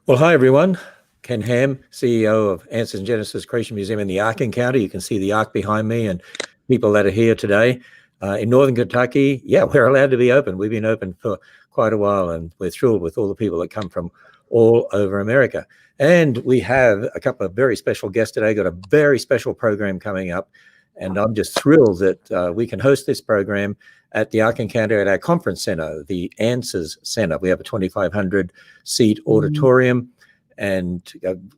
Well, hi everyone. Ken Ham, CEO of Answers in Genesis Creation Museum and the Ark Encounter. You can see the Ark behind me and people that are here today. In Northern Kentucky, yeah, we're allowed to be open. We've been open for quite a while, and we're thrilled with all the people that come from all over America. And we have a couple of very special guests today, got a very special program coming up. And I'm just thrilled that we can host this program at the Ark Encounter at our conference center, the Answers Center. We have a 2,500 seat auditorium and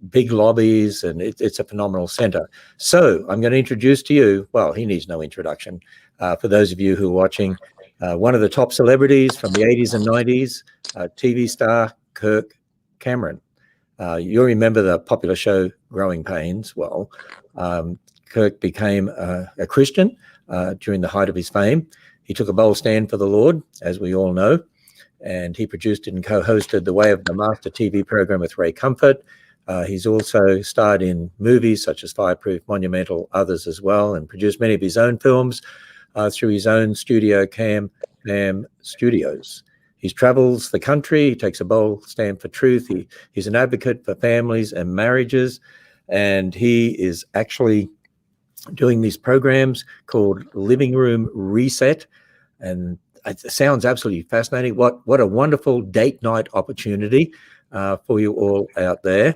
big lobbies, and it's a phenomenal center. So I'm going to introduce to you, well, he needs no introduction. For those of you who are watching, one of the top celebrities from the 80s and 90s, TV star Kirk Cameron. You'll remember the popular show Growing Pains. Well, Kirk became a Christian during the height of his fame. He took a bold stand for the Lord, as we all know, and he produced and co-hosted The Way of the Master TV program with Ray Comfort. He's also starred in movies such as Fireproof, Monumental, others as well, and produced many of his own films through his own studio, Cam Studios. He travels the country, he takes a bold stand for truth. He's an advocate for families and marriages, and he is actually doing these programs called Living Room Reset, and it sounds absolutely fascinating. What a wonderful date night opportunity for you all out there.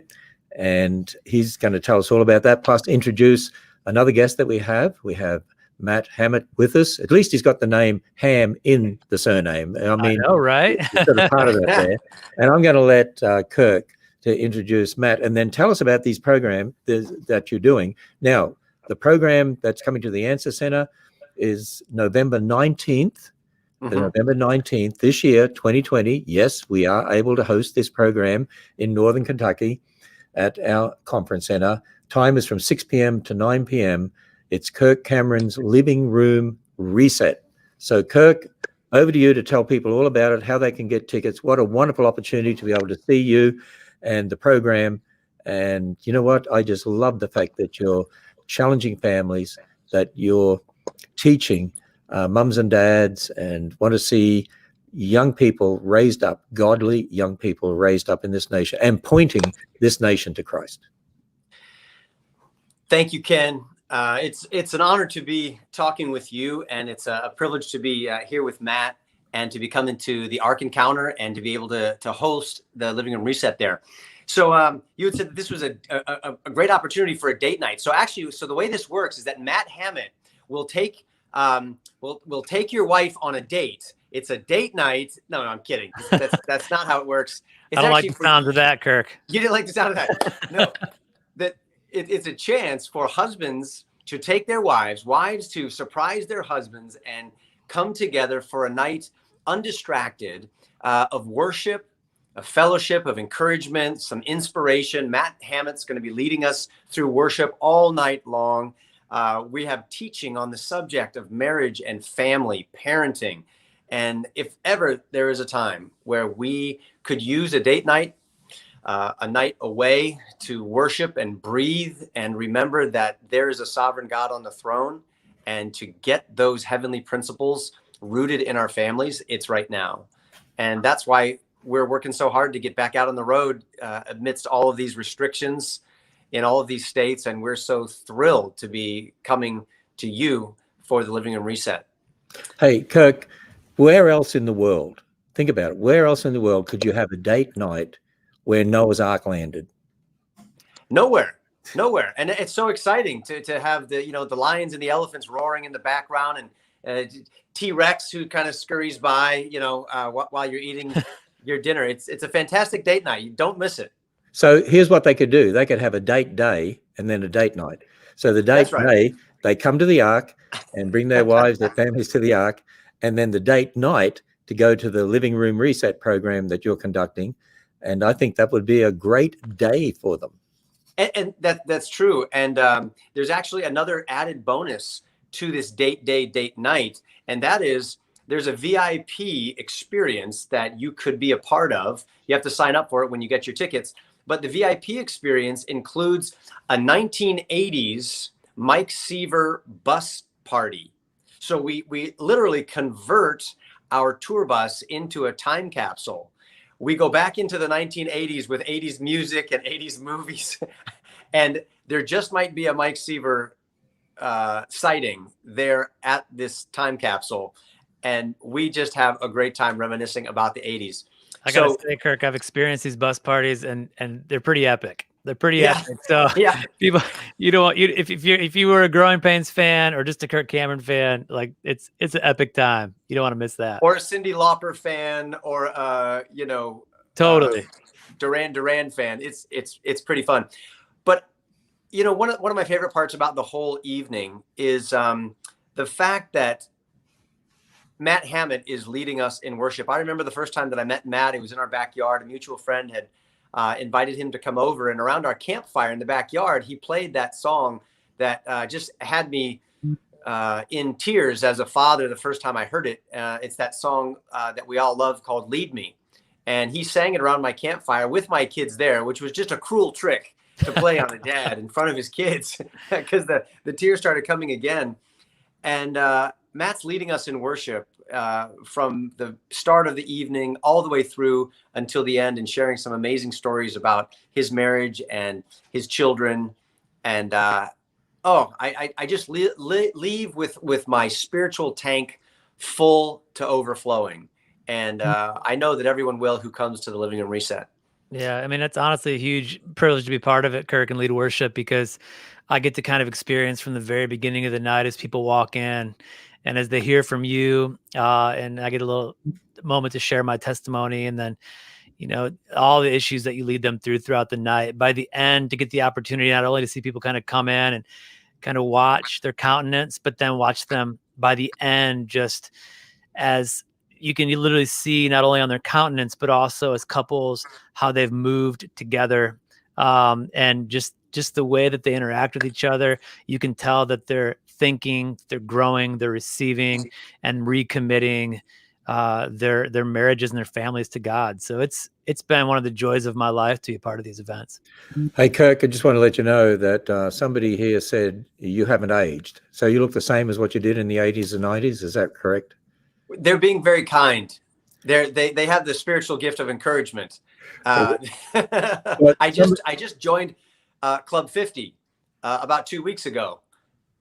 And he's going to tell us all about that, plus introduce another guest that we have. We have Matt Hammitt with us. At least he's got the name Ham in the surname. I mean, I know, right? He's got a part of that there. And I'm going to let Kirk to introduce Matt and then tell us about these programs that you're doing. Now, the program that's coming to the Answer Center is November 19th. November 19th this year, 2020. Yes, we are able to host this program in Northern Kentucky at our conference center. Time is from 6 p.m. to 9 p.m. It's Kirk Cameron's Living Room Reset. So Kirk, over to you to tell people all about it, how they can get tickets. What a wonderful opportunity to be able to see you and the program. And you know what? I just love the fact that you're challenging families, that you're teaching mums and dads, and want to see young people raised up, godly young people raised up in this nation and pointing this nation to Christ. Thank you, Ken. It's an honor to be talking with you, and it's a privilege to be here with Matt and to be coming to the Ark Encounter and to be able to host the Living Room Reset there. So you had said that this was a great opportunity for a date night. So actually, the way this works is that Matt Hammitt will take we'll take your wife on a date. It's a date night. No, I'm kidding. That's not how it works. I don't like the sound of that, Kirk. You didn't like the sound of that. No, it's a chance for husbands to take their wives to surprise their husbands and come together for a night undistracted of worship, a fellowship, of encouragement, some inspiration. Matt Hammitt's going to be leading us through worship all night long. We have teaching on the subject of marriage and family, parenting. And if ever there is a time where we could use a date night, a night away to worship and breathe and remember that there is a sovereign God on the throne, and to get those heavenly principles rooted in our families, it's right now. And that's why we're working so hard to get back out on the road amidst all of these restrictions in all of these states. And we're so thrilled to be coming to you for the Living Room Reset. Hey, Kirk, where else in the world, think about it, where else in the world could you have a date night where Noah's Ark landed? Nowhere. And it's so exciting to have the lions and the elephants roaring in the background, and T-Rex who kind of scurries by, while you're eating your dinner. It's a fantastic date night. You don't miss it. So here's what they could do. They could have a date day and then a date night. So the date day, they come to the Ark and bring their wives, their families to the Ark, and then the date night to go to the Living Room Reset program that you're conducting. And I think that would be a great day for them. And that's true. And there's actually another added bonus to this date night, and that is there's a VIP experience that you could be a part of. You have to sign up for it when you get your tickets. But the VIP experience includes a 1980s Mike Seaver bus party. So we literally convert our tour bus into a time capsule we go back into the 1980s with 80s music and 80s movies. And there just might be a Mike Seaver sighting there at this time capsule. And we just have a great time reminiscing about the 80s. I gotta say, Kirk, I've experienced these bus parties, and they're pretty epic. They're pretty epic. So people, if you were a Growing Pains fan or just a Kirk Cameron fan, like it's an epic time. You don't want to miss that. Or a Cyndi Lauper fan, or totally Duran Duran fan. It's pretty fun. But one of my favorite parts about the whole evening is the fact that Matt Hammitt is leading us in worship. I remember the first time that I met Matt. It was in our backyard. A mutual friend had invited him to come over, and around our campfire in the backyard, he played that song that just had me in tears as a father the first time I heard it. It's that song that we all love called "Lead Me," and he sang it around my campfire with my kids there, which was just a cruel trick to play on a dad in front of his kids, because the tears started coming again. And Matt's leading us in worship from the start of the evening all the way through until the end, and sharing some amazing stories about his marriage and his children. And I just leave with my spiritual tank full to overflowing. And I know that everyone will who comes to the Living Room Reset. Yeah, I mean, it's honestly a huge privilege to be part of it, Kirk, and lead worship, because I get to kind of experience from the very beginning of the night as people walk in, and as they hear from you, and I get a little moment to share my testimony, and then, all the issues that you lead them throughout the night. By the end, to get the opportunity not only to see people kind of come in and kind of watch their countenance, but then watch them by the end, just as you can literally see not only on their countenance, but also as couples, how they've moved together, and just the way that they interact with each other. You can tell that they're thinking, they're growing, they're receiving, and recommitting their marriages and their families to God. So it's been one of the joys of my life to be a part of these events. Hey, Kirk, I just want to let you know that somebody here said you haven't aged. So you look the same as what you did in the 80s and 90s. Is that correct? They're being very kind. They have the spiritual gift of encouragement. I just joined Club 50 about 2 weeks ago.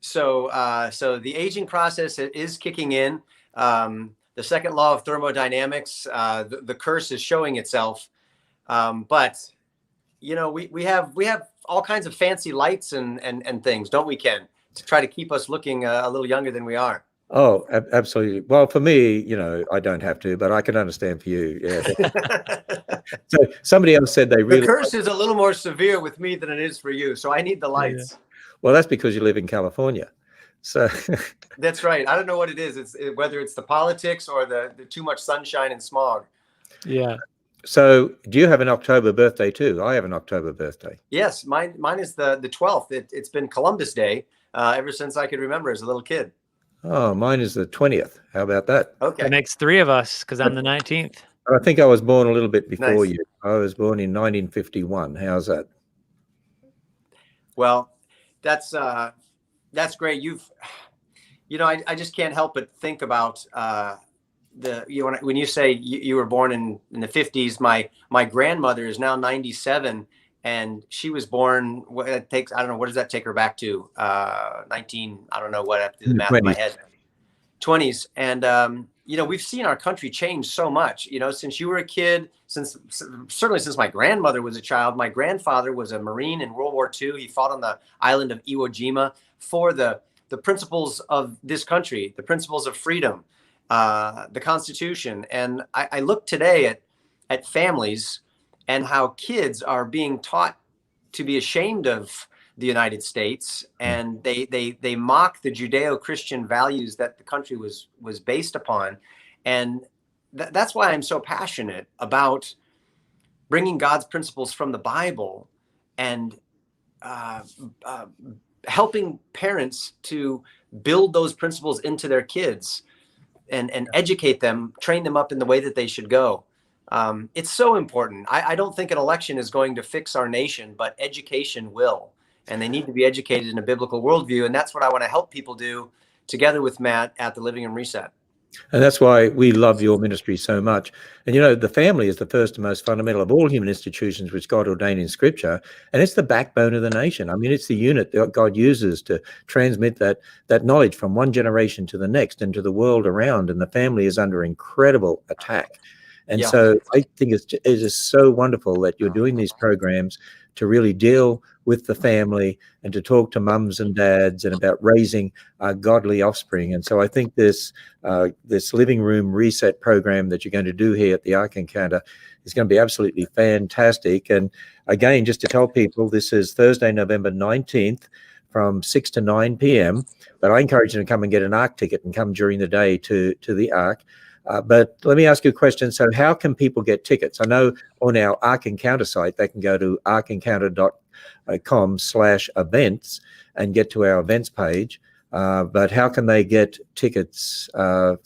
So the aging process is kicking in. The second law of thermodynamics, the curse is showing itself. But we have all kinds of fancy lights and things, don't we, Ken, to try to keep us looking a little younger than we are. Oh, absolutely. Well, for me, I don't have to, but I can understand for you. Yeah. So somebody else said the curse is a little more severe with me than it is for you. So I need the lights. Yeah. Well, that's because you live in California. So that's right. I don't know what it is. It's whether it's the politics or the too much sunshine and smog. Yeah. So do you have an October birthday too? I have an October birthday. Yes. Mine is the 12th. It's been Columbus Day ever since I could remember as a little kid. Oh, mine is the 20th. How about that? Okay. That makes 3 of us, because I'm the 19th. I think I was born a little bit before Nice. you. I was born in 1951. How's that? Well, that's great. I just can't help but think about when you say you were born in the 50s. My grandmother is now 97, and she was born. I don't know, what does that take her back to? 19. I don't know what. I have to do the math in my head. 20s, and we've seen our country change so much. Since you were a kid, certainly since my grandmother was a child. My grandfather was a Marine in World War II. He fought on the island of Iwo Jima for the principles of this country, the principles of freedom, the Constitution. And I look today at families and how kids are being taught to be ashamed of the United States, and they mock the Judeo-Christian values that the country was based upon. And that's why I'm so passionate about bringing God's principles from the Bible and helping parents to build those principles into their kids and educate them, train them up in the way that they should go. It's so important. I don't think an election is going to fix our nation, but education will. And they need to be educated in a biblical worldview. And that's what I want to help people do together with Matt at the Living Room Reset. And that's why we love your ministry so much. And, the family is the first and most fundamental of all human institutions which God ordained in Scripture. And it's the backbone of the nation. I mean, it's the unit that God uses to transmit that knowledge from one generation to the next and to the world around. And the family is under incredible attack. And so I think it is so wonderful that you're doing these programs to really deal with the family and to talk to mums and dads and about raising godly offspring. And so I think this living room reset program that you're going to do here at the Ark Encounter is going to be absolutely fantastic. And again, just to tell people, this is Thursday, November 19th from 6 to 9 p.m. But I encourage them to come and get an Ark ticket and come during the day to the Ark. But let me ask you a question. So how can people get tickets? I know on our Ark Encounter site, they can go to arkencounter.com/events and get to our events page. But how can they get tickets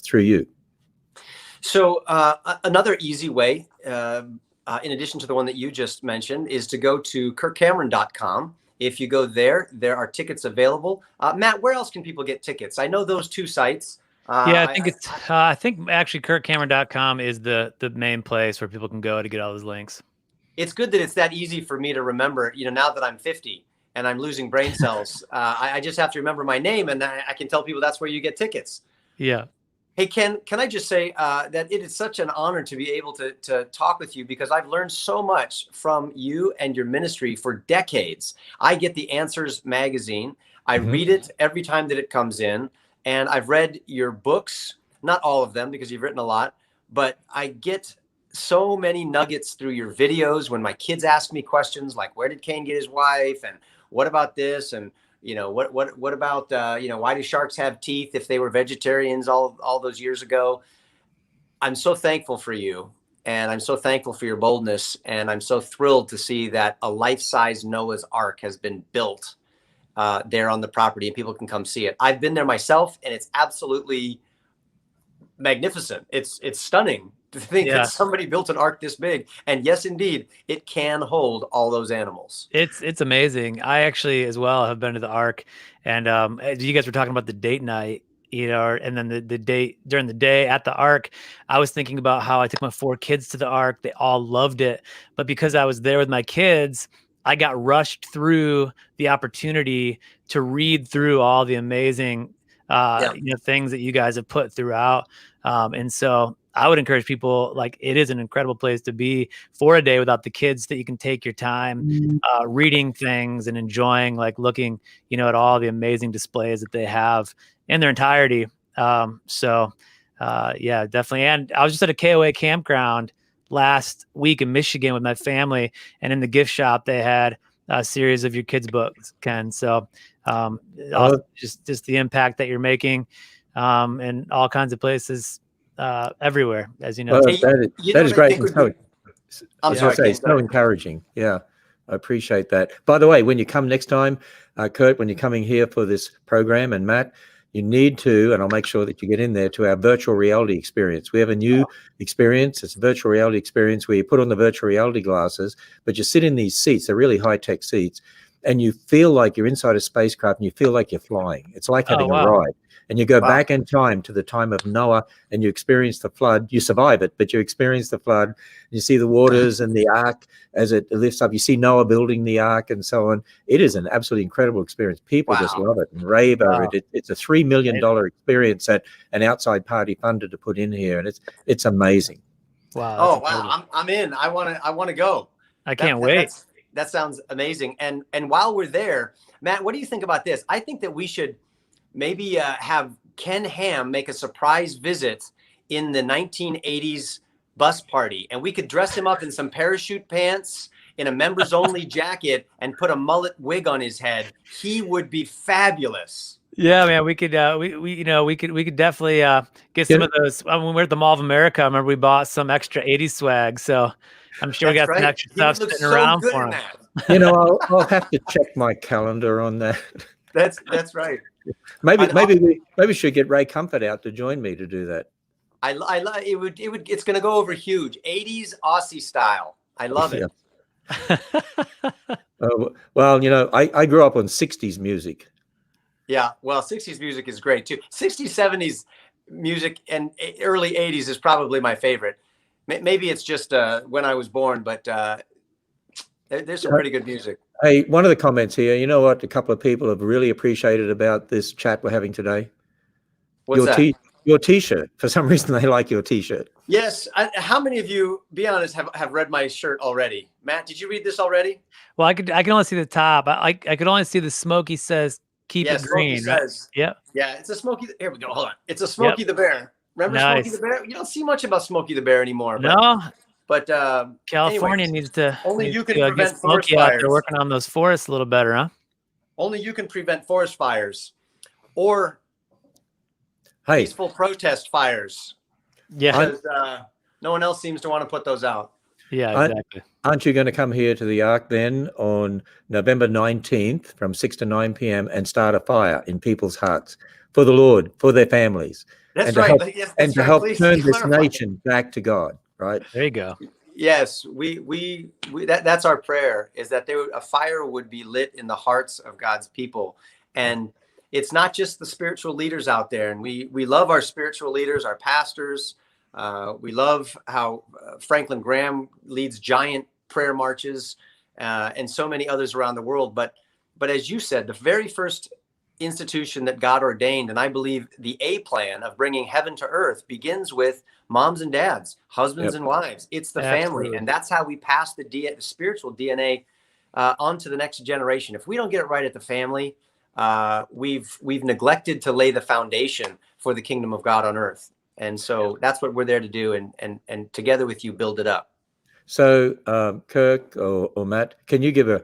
through you? So another easy way, in addition to the one that you just mentioned, is to go to kirkcameron.com. If you go there, there are tickets available. Matt, where else can people get tickets? I know those two sites. I think actually kirkcameron.com is the main place where people can go to get all those links. It's good that it's that easy for me to remember, now that I'm 50 and I'm losing brain cells. I just have to remember my name, and I can tell people that's where you get tickets. Yeah. Hey, Ken, can I just say that it is such an honor to be able to talk with you, because I've learned so much from you and your ministry for decades. I get the Answers magazine. I read it every time that it comes in. And I've read your books, not all of them because you've written a lot, but I get so many nuggets through your videos when my kids ask me questions like, where did Cain get his wife? And what about this? And, what about, why do sharks have teeth if they were vegetarians all those years ago? I'm so thankful for you. And I'm so thankful for your boldness. And I'm so thrilled to see that a life-size Noah's Ark has been built there on the property, and people can come see it. I've been there myself, and it's absolutely magnificent. It's stunning to think that somebody built an ark this big. And yes, indeed, it can hold all those animals. It's amazing. I actually as well have been to the Ark, and you guys were talking about the date night, and then the date during the day at the Ark. I was thinking about how I took my 4 kids to the Ark. They all loved it, but because I was there with my kids, I got rushed through the opportunity to read through all the amazing, things that you guys have put throughout. And so I would encourage people, like, it is an incredible place to be for a day without the kids, that you can take your time reading things and enjoying, like, looking, at all the amazing displays that they have in their entirety. Definitely. And I was just at a KOA campground last week in Michigan with my family, and in the gift shop they had a series of your kids' books, Ken. So just the impact that you're making in all kinds of places everywhere, as you know. That is great. It's so encouraging. Yeah, I appreciate that. By the way, when you come next time, Kurt, when you're coming here for this program, and Matt, you need to, and I'll make sure that you get in there, to our virtual reality experience. We have a new experience. It's a virtual reality experience where you put on the virtual reality glasses, but you sit in these seats. They're really high-tech seats, and you feel like you're inside a spacecraft, and you feel like you're flying. It's like having a ride. And you go back in time to the time of Noah, and you experience the flood. You survive it, but you experience the flood. You see the waters and the ark as it lifts up. You see Noah building the ark and so on. It is an absolutely incredible experience. People just love it and rave over it. It's a $3 million experience that an outside party funded to put in here, and it's amazing. Wow! I'm in. I want to go. I can't wait. That sounds amazing. And while we're there, Matt, what do you think about this? I think that we should maybe have Ken Ham make a surprise visit in the 1980s bus party, and we could dress him up in some parachute pants, in a members only jacket, and put a mullet wig on his head. He would be fabulous. Yeah, man, we could we could definitely get some of those. When we were at the Mall of America, I remember we bought some extra 80s swag, so I'm sure we got some extra stuff sitting around for him. I'll have to check my calendar on that. That's right. Maybe we should get Ray Comfort out to join me to do that. It's going to go over huge. 80s Aussie style. I love it. I grew up on 60s music. Yeah, well, 60s music is great too. 60s, 70s, music, and early 80s is probably my favorite. Maybe it's just when I was born, but there's some pretty good music. Hey, one of the comments here, you know what a couple of people have really appreciated about this chat we're having today? What's that? Your T-shirt. For some reason, they like your T-shirt. Yes. How many of you, be honest, have read my shirt already? Matt, did you read this already? Well, I can only see the top. I could only see the Smokey says keep it green. Smokey says. Yep. Yeah, it's a Smokey. Here we go. Hold on. It's a Smokey the Bear. Remember Smokey the Bear? You don't see much about Smokey the Bear anymore. No. But California needs to only you can prevent forest Smokey out fires. there working on those forests a little better, huh? Only you can prevent forest fires or peaceful protest fires. Yeah. Because no one else seems to want to put those out. Yeah, exactly. Aren't you going to come here to the Ark then on November 19th from 6 to 9 p.m. and start a fire in people's hearts for the Lord, for their families? That's and right. To help turn this nation back to God, right? There you go. Yes, that's our prayer, is that a fire would be lit in the hearts of God's people. And it's not just the spiritual leaders out there. And we love our spiritual leaders, our pastors. We love how Franklin Graham leads giant prayer marches and so many others around the world. But as you said, the very first institution that God ordained, and I believe the A plan of bringing heaven to earth, begins with moms and dads, husbands and wives. It's the family. And that's how we pass the spiritual DNA on to the next generation. If we don't get it right at the family, we've neglected to lay the foundation for the kingdom of God on earth. And so that's what we're there to do, and together with you, build it up. So, Kirk or Matt, can you give a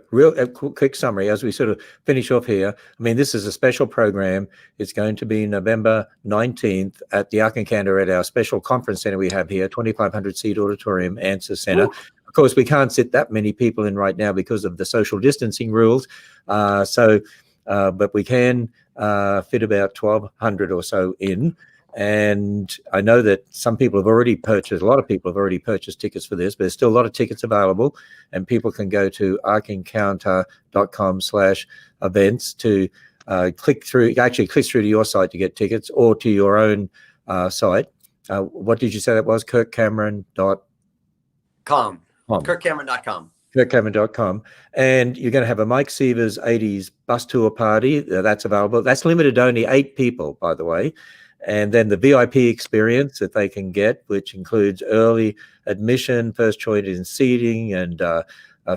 quick summary as we sort of finish off here? I mean, this is a special program. It's going to be November 19th at the Ark Encounter at our special conference center we have here, 2,500 seat auditorium, Answer Center. Ooh. Of course, we can't sit that many people in right now because of the social distancing rules. But we can fit about 1,200 or so in. And I know that some people have already purchased, a lot of people have already purchased tickets for this, but there's still a lot of tickets available, and people can go to arkencounter.com/events to click through to your site to get tickets, or to your own site. What did you say that was? kirkcameron.com. kirkcameron.com. kirkcameron.com. And you're going to have a Mike Sievers 80s bus tour party. That's available. That's limited to only 8 people, by the way. And then the VIP experience that they can get, which includes early admission, first choice in seating, and a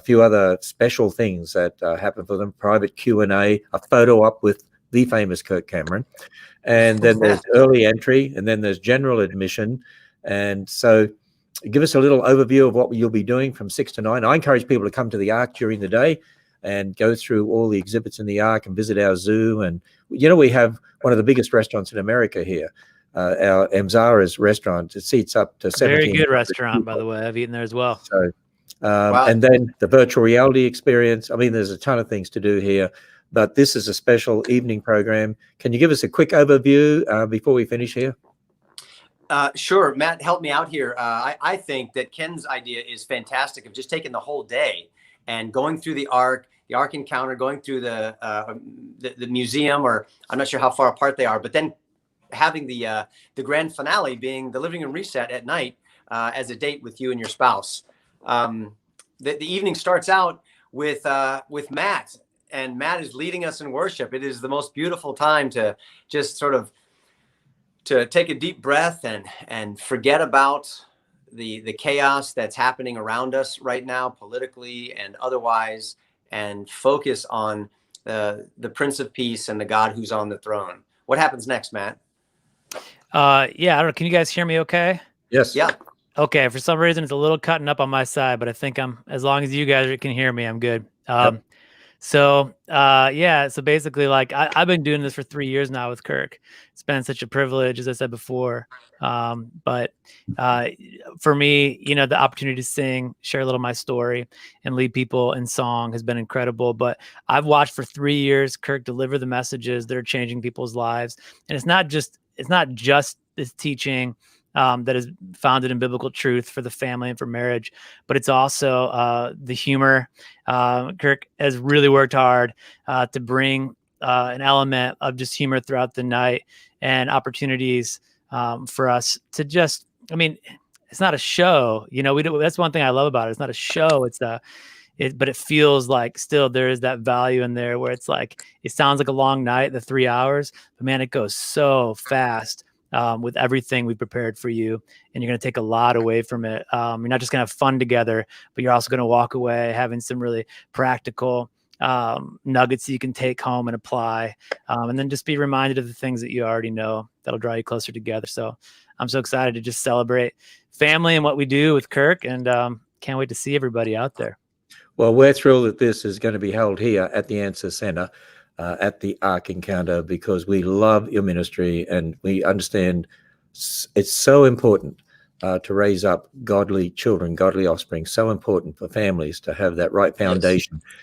few other special things that happen for them. Private Q&A, a photo op with the famous Kirk Cameron. And then there's early entry, and then there's general admission. And so give us a little overview of what you'll be doing from 6 to 9. I encourage people to come to the Ark during the day and go through all the exhibits in the Ark and visit our zoo. And, we have one of the biggest restaurants in America here, our Emzara's restaurant. It seats up to 17. Very good restaurant, by the way. I've eaten there as well. So, and then the virtual reality experience. I mean, there's a ton of things to do here, but this is a special evening program. Can you give us a quick overview before we finish here? Sure. Matt, help me out here. I think that Ken's idea is fantastic, of just taking the whole day and going through the Ark Encounter, going through the museum, or I'm not sure how far apart they are, but then having the grand finale being the living room reset at night as a date with you and your spouse. The evening starts out with Matt, and Matt is leading us in worship. It is the most beautiful time to just sort of to take a deep breath and forget about the chaos that's happening around us right now, politically and otherwise, and focus on the Prince of Peace and the God who's on the throne. What happens next, Matt? Yeah, I don't know. Can you guys hear me okay? Yes. Yeah. Okay. For some reason, it's a little cutting up on my side, but I think as long as you guys can hear me, I'm good. Yep. So basically, like, I've been doing this for 3 years now with Kirk. It's been such a privilege, as I said before. But for me, the opportunity to sing, share a little of my story, and lead people in song has been incredible. But I've watched for 3 years Kirk deliver the messages that are changing people's lives. And it's not just this teaching that is founded in biblical truth for the family and for marriage, but it's also the humor. Kirk has really worked hard to bring an element of just humor throughout the night, and opportunities for us to just, I mean, it's not a show, you know, that's one thing I love about it. It's not a show. But it feels like still there is that value in there where it's like, it sounds like a long night, the 3 hours, but man, it goes so fast with everything we prepared for you. And you're going to take a lot away from it. You're not just going to have fun together, but you're also going to walk away having some really practical nuggets that you can take home and apply. And then just be reminded of the things that you already know that'll draw you closer together. So I'm so excited to just celebrate family and what we do with Kirk, and can't wait to see everybody out there. Well, we're thrilled that this is going to be held here at the Answer Center, at the Ark Encounter, because we love your ministry and we understand it's so important to raise up godly children, godly offspring. So important for families to have that right foundation. Yes.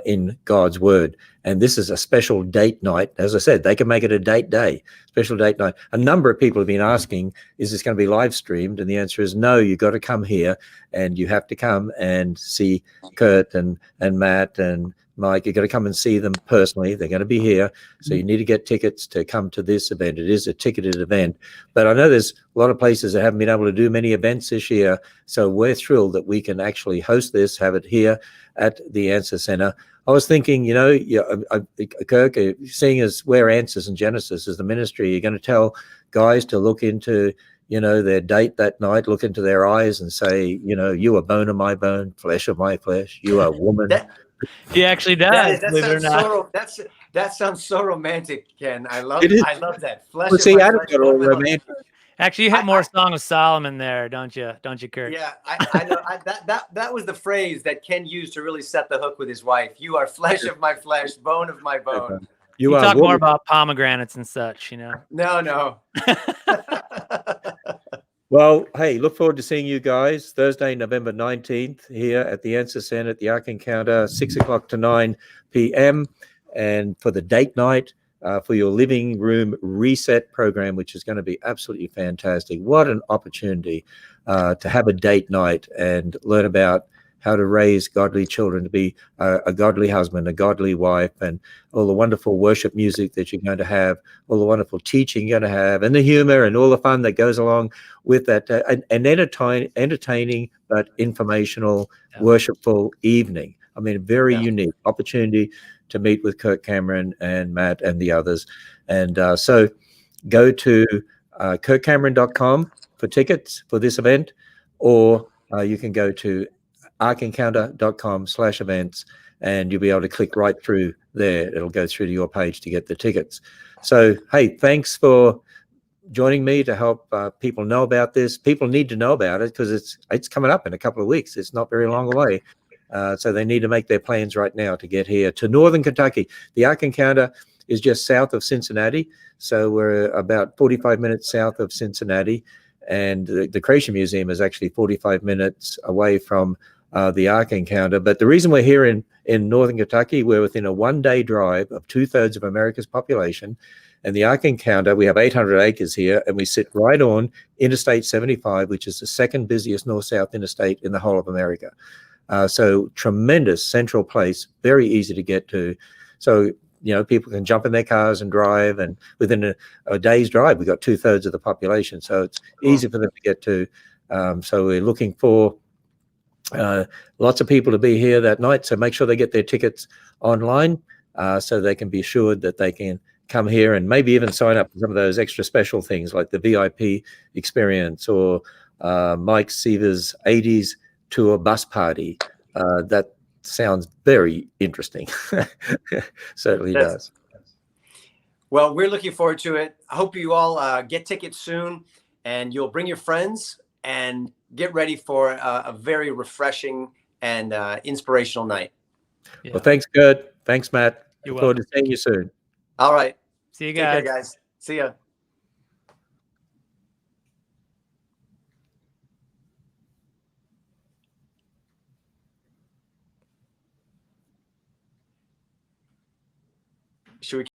In God's word. And this is a special date night. As I said, they can make it a date day, special date night. A number of people have been asking, is this going to be live streamed? And the answer is no, you've got to come here and you have to come and see Kurt and Matt and Mike. You've got to come and see them personally. They're going to be here. So you need to get tickets to come to this event. It is a ticketed event. But I know there's a lot of places that haven't been able to do many events this year. So we're thrilled that we can actually host this, have it here at the Answer Center. I was thinking, you know, Kirk, seeing as we're Answers and Genesis as the ministry, you're going to tell guys to look into, you know, their date that night, look into their eyes and say, you know, you are bone of my bone, flesh of my flesh. You are a woman. He actually does. That sounds so romantic, Ken. I love that. Flesh well, see, I don't get all romantic. Actually, you hit more Song of Solomon there, don't you, Kirk? Yeah, I know. That was the phrase that Ken used to really set the hook with his wife. You are flesh of my flesh, bone of my bone. You talk more about pomegranates and such, you know. No. Well, hey, look forward to seeing you guys Thursday, November 19th here at the Answer Center at the Ark Encounter, 6 o'clock to 9 p.m. And for the date night, for your living room reset program, which is going to be absolutely fantastic. What an opportunity to have a date night and learn about how to raise godly children, to be a godly husband, a godly wife, and all the wonderful worship music that you're going to have, all the wonderful teaching you're going to have, and the humor and all the fun that goes along with that, an entertaining but informational, worshipful evening. I mean, a very unique opportunity to meet with Kirk Cameron and Matt and the others. And so go to kirkcameron.com for tickets for this event, or you can go to arkencounter.com/events and you'll be able to click right through there. It'll go through to your page to get the tickets. So, hey, thanks for joining me to help people know about this. People need to know about it because it's coming up in a couple of weeks. It's not very long away. So they need to make their plans right now to get here to Northern Kentucky. The Ark Encounter is just south of Cincinnati. So we're about 45 minutes south of Cincinnati. And the Creation Museum is actually 45 minutes away from the Ark Encounter. But the reason we're here in Northern Kentucky, we're within a one-day drive of 2/3 of America's population. And the Ark Encounter, we have 800 acres here, and we sit right on Interstate 75, which is the second busiest north-south interstate in the whole of America. So tremendous central place, very easy to get to. So, you know, people can jump in their cars and drive, and within a day's drive, we've got 2/3 of the population. So it's easy for them to get to. So we're looking for lots of people to be here that night. So make sure they get their tickets online so they can be assured that they can come here and maybe even sign up for some of those extra special things like the VIP experience or Mike Seaver's 80s tour bus party. That sounds very interesting. Certainly does. Well, we're looking forward to it. I hope you all get tickets soon and you'll bring your friends and get ready for a very refreshing and inspirational night. Yeah. Well, thanks, Kurt. Thanks, Matt. Look forward to seeing you soon. All right. See you guys. Take care, guys. See ya. Should we